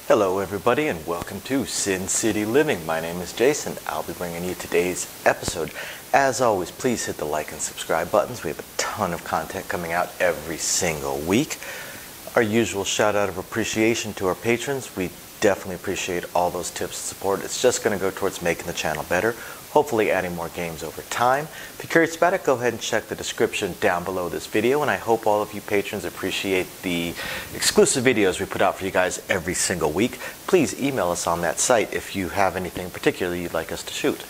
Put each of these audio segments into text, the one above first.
Hello everybody and welcome to Sin City Living. My name is Jason. I'll be bringing you today's episode. As always, please hit the like and subscribe buttons. We have a ton of content coming out every single week. Our usual shout out of appreciation to our patrons. We definitely appreciate all those tips and support. It's just going to go towards making the channel better, hopefully adding more games over time. If you're curious about it, go ahead and check the description down below this video, and I hope all of you patrons appreciate the exclusive videos we put out for you guys every single week. Please email us on that site if you have anything particular you'd like us to shoot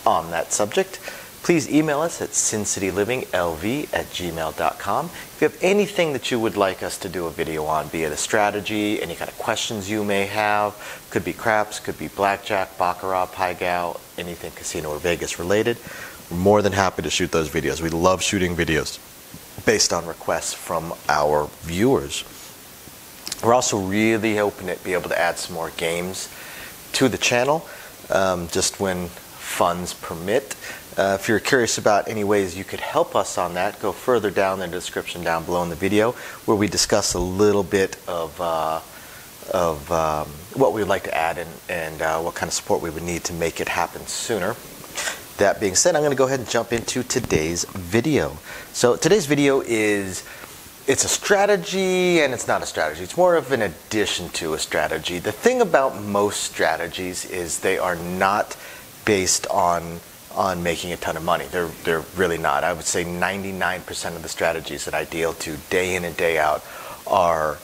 on that subject. Please email us at sincityliving.lv@gmail.com. If you have anything that you would like us to do a video on, be it a strategy, any kind of questions you may have, could be craps, could be blackjack, baccarat, pai gow, anything casino or Vegas related, we're more than happy to shoot those videos. We love shooting videos based on requests from our viewers. We're also really hoping to be able to add some more games to the channel, just when funds permit. If you're curious about any ways you could help us on that, go further down in the description down below in the video where we discuss a little bit of what we would like to add and what kind of support we would need to make it happen sooner. That being said, I'm going to go ahead and jump into today's video. So today's video it's a strategy and it's not a strategy. It's more of an addition to a strategy. The thing about most strategies is they are not based on making a ton of money. They're really not. I would say 99% of the strategies that I deal to day in and day out are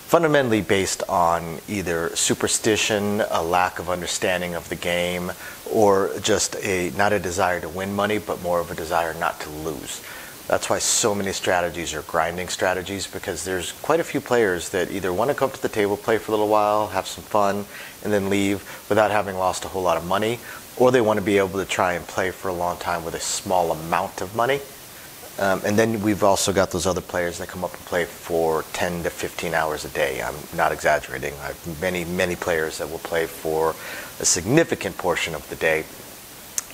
fundamentally based on either superstition, a lack of understanding of the game, or just not a desire to win money, but more of a desire not to lose. That's why so many strategies are grinding strategies, because there's quite a few players that either want to come to the table, play for a little while, have some fun, and then leave without having lost a whole lot of money, or they want to be able to try and play for a long time with a small amount of money. And then we've also got those other players that come up and play for 10 to 15 hours a day. I'm not exaggerating. I have many players that will play for a significant portion of the day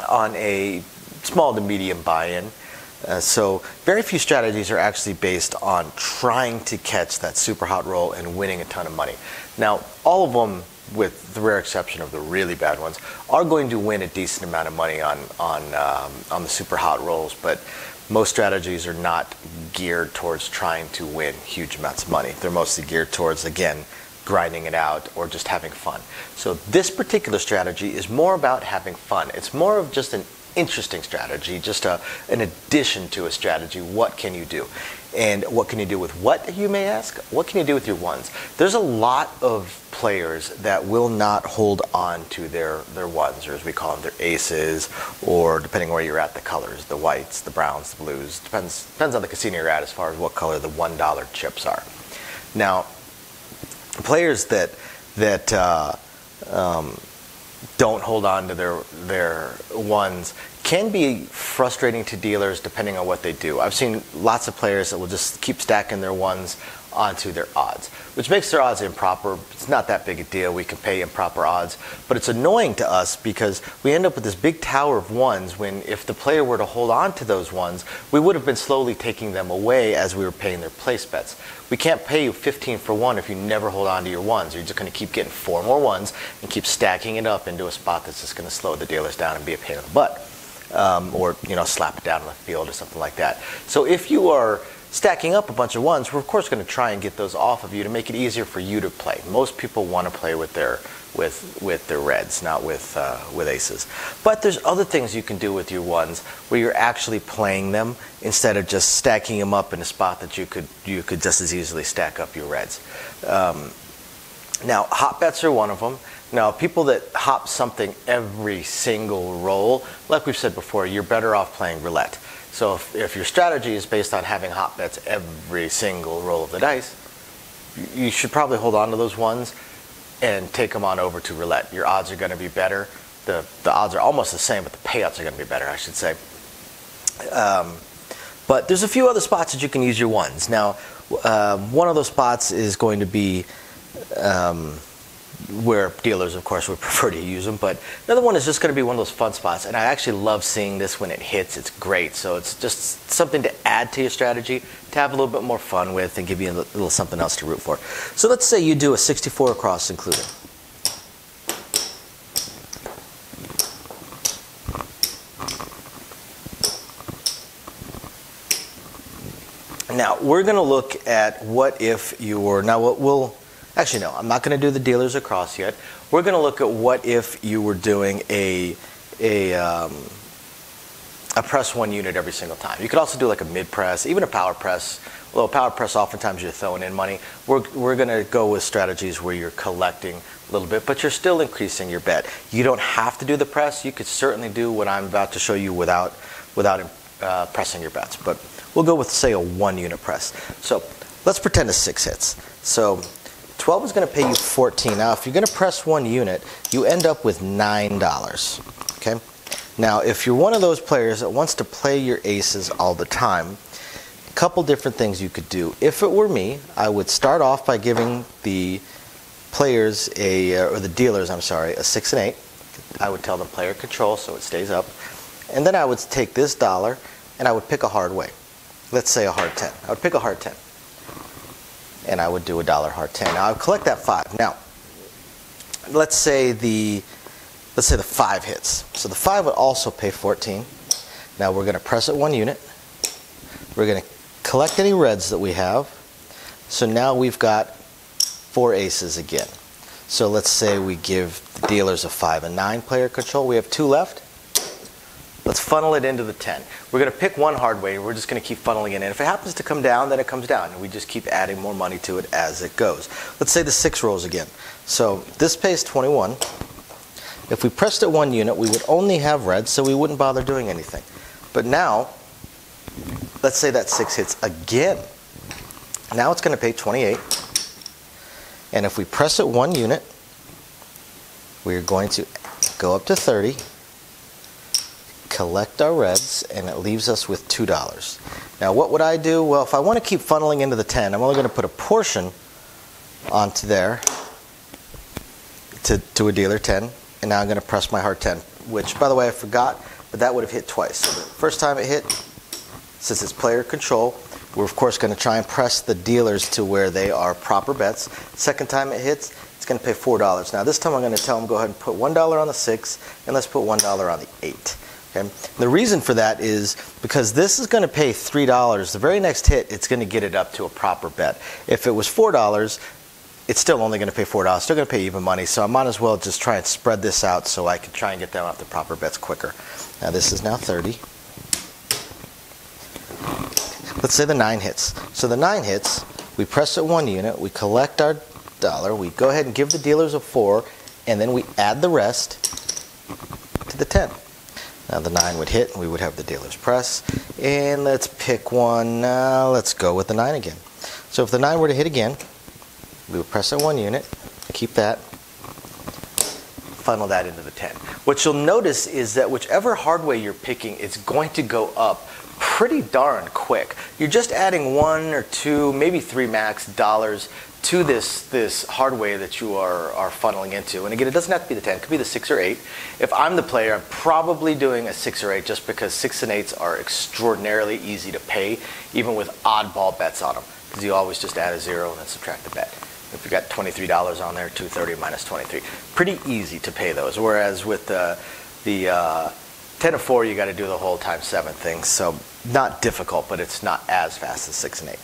on a small to medium buy-in. So very few strategies are actually based on trying to catch that super hot roll and winning a ton of money. Now, all of them, with the rare exception of the really bad ones, are going to win a decent amount of money on the super hot rolls, but most strategies are not geared towards trying to win huge amounts of money. They're mostly geared towards, again, grinding it out or just having fun. So this particular strategy is more about having fun. It's more of just an interesting strategy, just an addition to a strategy. What can you do? And what can you do with what, you may ask? What can you do with your ones? There's a lot of players that will not hold on to their ones, or as we call them, their aces, or depending on where you're at, the colors, the whites, the browns, the blues. Depends on the casino you're at as far as what color the $1 chips are. Now, players that don't hold on to their ones can be frustrating to dealers depending on what they do. I've seen lots of players that will just keep stacking their ones onto their odds, which makes their odds improper. It's not that big a deal. We can pay improper odds, but it's annoying to us because we end up with this big tower of ones when, if the player were to hold on to those ones, we would have been slowly taking them away as we were paying their place bets. We can't pay you 15 for one if you never hold on to your ones. You're just going to keep getting 4 more ones and keep stacking it up into a spot that's just going to slow the dealers down and be a pain in the butt. Or slap it down on the field or something like that. So if you are stacking up a bunch of ones, we're of course going to try and get those off of you to make it easier for you to play. Most people want to play with their reds, not with aces. But there's other things you can do with your ones where you're actually playing them instead of just stacking them up in a spot that you could just as easily stack up your reds. Now, hot bets are one of them. Now, people that hop something every single roll, like we've said before, you're better off playing roulette. So if your strategy is based on having hot bets every single roll of the dice, you should probably hold on to those ones and take them on over to roulette. Your odds are going to be better. The odds are almost the same, but the payouts are going to be better, I should say. But there's a few other spots that you can use your ones. Now, one of those spots is going to be where dealers, of course, would prefer to use them. But another one is just going to be one of those fun spots. And I actually love seeing this when it hits. It's great. So it's just something to add to your strategy, to have a little bit more fun with and give you a little something else to root for. So let's say you do a 64 across included. Now, we're going to look at what if you were, now we'll actually, no, I'm not going to do the dealers across yet. We're going to look at what if you were doing a press one unit every single time. You could also do like a mid press, even a power press. Although a power press, oftentimes you're throwing in money. We're going to go with strategies where you're collecting a little bit, but you're still increasing your bet. You don't have to do the press. You could certainly do what I'm about to show you without pressing your bets. But we'll go with, say, a 1 unit press. So let's pretend it's 6 hits. So 12 is going to pay you 14. Now, if you're going to press 1 unit, you end up with $9. Okay. Now, if you're one of those players that wants to play your aces all the time, a couple different things you could do. If it were me, I would start off by giving the players or the dealers, I'm sorry, a 6 and 8. I would tell them player control so it stays up. And then I would take this dollar and I would pick a hard way. Let's say a hard 10. I would pick a hard 10. And I would do a dollar hard 10. Now I would collect that 5. Now, let's say the 5 hits. So the 5 would also pay 14. Now we're going to press it 1 unit. We're going to collect any reds that we have. So now we've got 4 aces again. So let's say we give the dealers a 5 and 9 player control. We have 2 left. Let's funnel it into the 10. We're going to pick one hard way. We're just going to keep funneling it in. If it happens to come down, then it comes down. And we just keep adding more money to it as it goes. Let's say the 6 rolls again. So this pays 21. If we pressed it 1 unit, we would only have red, so we wouldn't bother doing anything. But now, let's say that 6 hits again. Now it's going to pay 28. And if we press it 1 unit, we're going to go up to 30. Collect our reds, and it leaves us with $2. Now what would I do? Well, if I want to keep funneling into the 10, I'm only going to put a portion onto there to a dealer 10, and now I'm going to press my hard 10, which, by the way, I forgot, but that would have hit twice. So the first time it hit, since it's player control, we're of course going to try and press the dealers to where they are proper bets. Second time it hits, it's going to pay $4. Now this time I'm going to tell them go ahead and put $1 on the 6, and let's put $1 on the 8. Okay. The reason for that is because this is going to pay $3. The very next hit, it's going to get it up to a proper bet. If it was $4, it's still only going to pay $4. Still going to pay even money. So I might as well just try and spread this out so I can try and get them off the proper bets quicker. Now this is now 30. Let's say the 9 hits. So the 9 hits, we press it 1 unit, we collect our dollar, we go ahead and give the dealers a 4, and then we add the rest to the 10. Now the 9 would hit, and we would have the dealer's press. And let's pick one. Let's go with the 9 again. So if the 9 were to hit again, we would press it 1 unit, keep that, funnel that into the 10. What you'll notice is that whichever hard way you're picking, it's going to go up pretty darn quick. You're just adding 1 or 2, maybe 3 max dollars to this hard way that you are funneling into. And again, it doesn't have to be the 10, it could be the 6 or 8. If I'm the player, I'm probably doing a 6 or 8 just because 6 and 8s are extraordinarily easy to pay, even with oddball bets on them, because you always just add a 0 and then subtract the bet. If you've got $23 on there, 230 minus 23. Pretty easy to pay those, whereas with the 10 of 4, you got to do the whole times 7 thing. So not difficult, but it's not as fast as 6 and 8.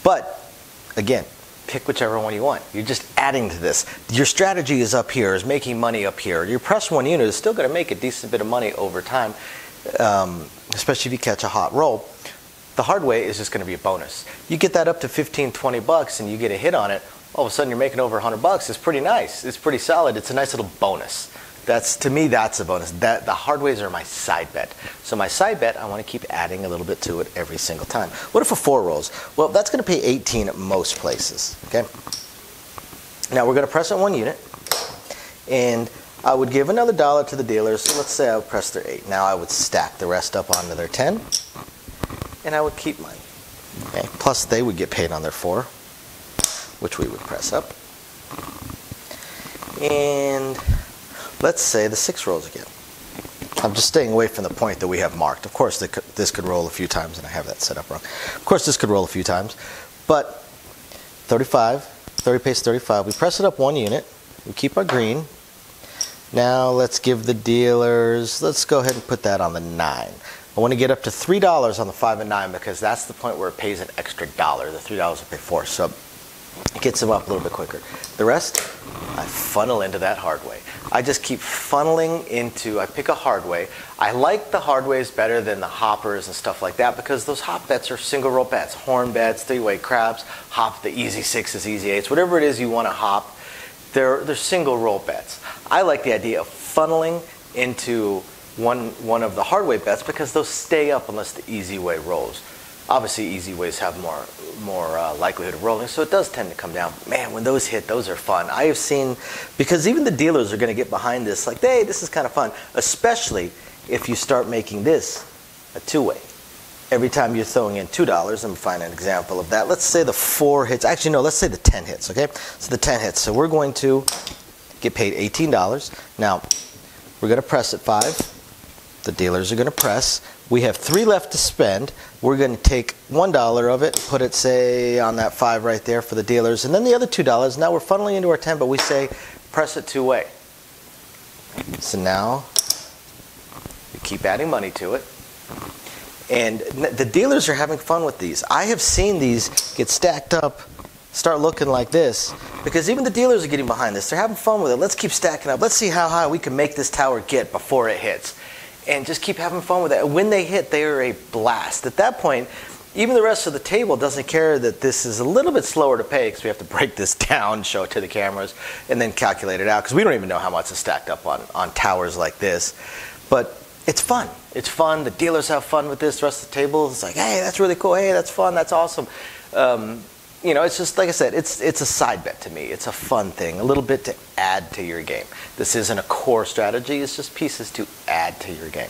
But again, pick whichever one you want. You're just adding to this. Your strategy is up here, is making money up here. Your press 1 unit is still going to make a decent bit of money over time, especially if you catch a hot roll. The hard way is just going to be a bonus. You get that up to 15, 20 bucks and you get a hit on it, all of a sudden you're making over 100 bucks. It's pretty nice. It's pretty solid. It's a nice little bonus. To me, that's a bonus. The hard ways are my side bet. So my side bet, I want to keep adding a little bit to it every single time. What if a 4 rolls? Well, that's going to pay 18 at most places. Okay. Now we're going to press it 1 unit, and I would give another $1 to the dealers. So let's say I would press their 8. Now I would stack the rest up onto their 10, and I would keep mine. Okay. Plus they would get paid on their 4, which we would press up. and let's say the 6 rolls again. I'm just staying away from the point that we have marked. Of course, this could roll a few times, and I have that set up wrong. Of course, this could roll a few times, but 35, 30 pays 35. We press it up 1 unit. We keep our green. Now let's give the dealers, let's go ahead and put that on the 9. I want to get up to $3 on the 5 and 9 because that's the point where it pays an extra $1. The $3 will pay 4, so it gets them up a little bit quicker. The rest, I funnel into that hard way. I just keep funneling into, I pick a hard way. I like the hard ways better than the hoppers and stuff like that because those hop bets are single roll bets, horn bets, 3-way crabs, hop the easy 6s, easy 8s, whatever it is you want to hop, they're single roll bets. I like the idea of funneling into one of the hard way bets because those stay up unless the easy way rolls. Obviously, easy ways have more likelihood of rolling, so it does tend to come down. Man, when those hit, those are fun. I have seen, because even the dealers are going to get behind this, like, hey, this is kind of fun, especially if you start making this a 2-way. Every time you're throwing in $2, let me find an example of that. Let's say the 4 hits. Actually, no, let's say the 10 hits, okay? So the 10 hits. So we're going to get paid $18. Now, we're going to press at 5. The dealers are going to press. We have 3 left to spend. We're going to take $1 of it, put it, say, on that 5 right there for the dealers, and then the other $2. Now we're funneling into our 10, but we say press it 2-way. So now we keep adding money to it. And the dealers are having fun with these. I have seen these get stacked up, start looking like this, because even the dealers are getting behind this. They're having fun with it. Let's keep stacking up. Let's see how high we can make this tower get before it hits. And just keep having fun with it. When they hit, they are a blast. At that point, even the rest of the table doesn't care that this is a little bit slower to pay because we have to break this down, show it to the cameras, and then calculate it out because we don't even know how much is stacked up on towers like this. But it's fun. It's fun. The dealers have fun with this. The rest of the table is like, hey, that's really cool. Hey, that's fun. That's awesome. You know, it's just, like I said, it's a side bet to me. It's a fun thing, a little bit to add to your game. This isn't a core strategy. It's just pieces to add to your game.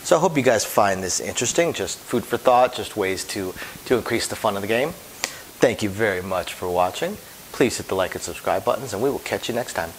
So I hope you guys find this interesting. Just food for thought, just ways to increase the fun of the game. Thank you very much for watching. Please hit the like and subscribe buttons, and we will catch you next time.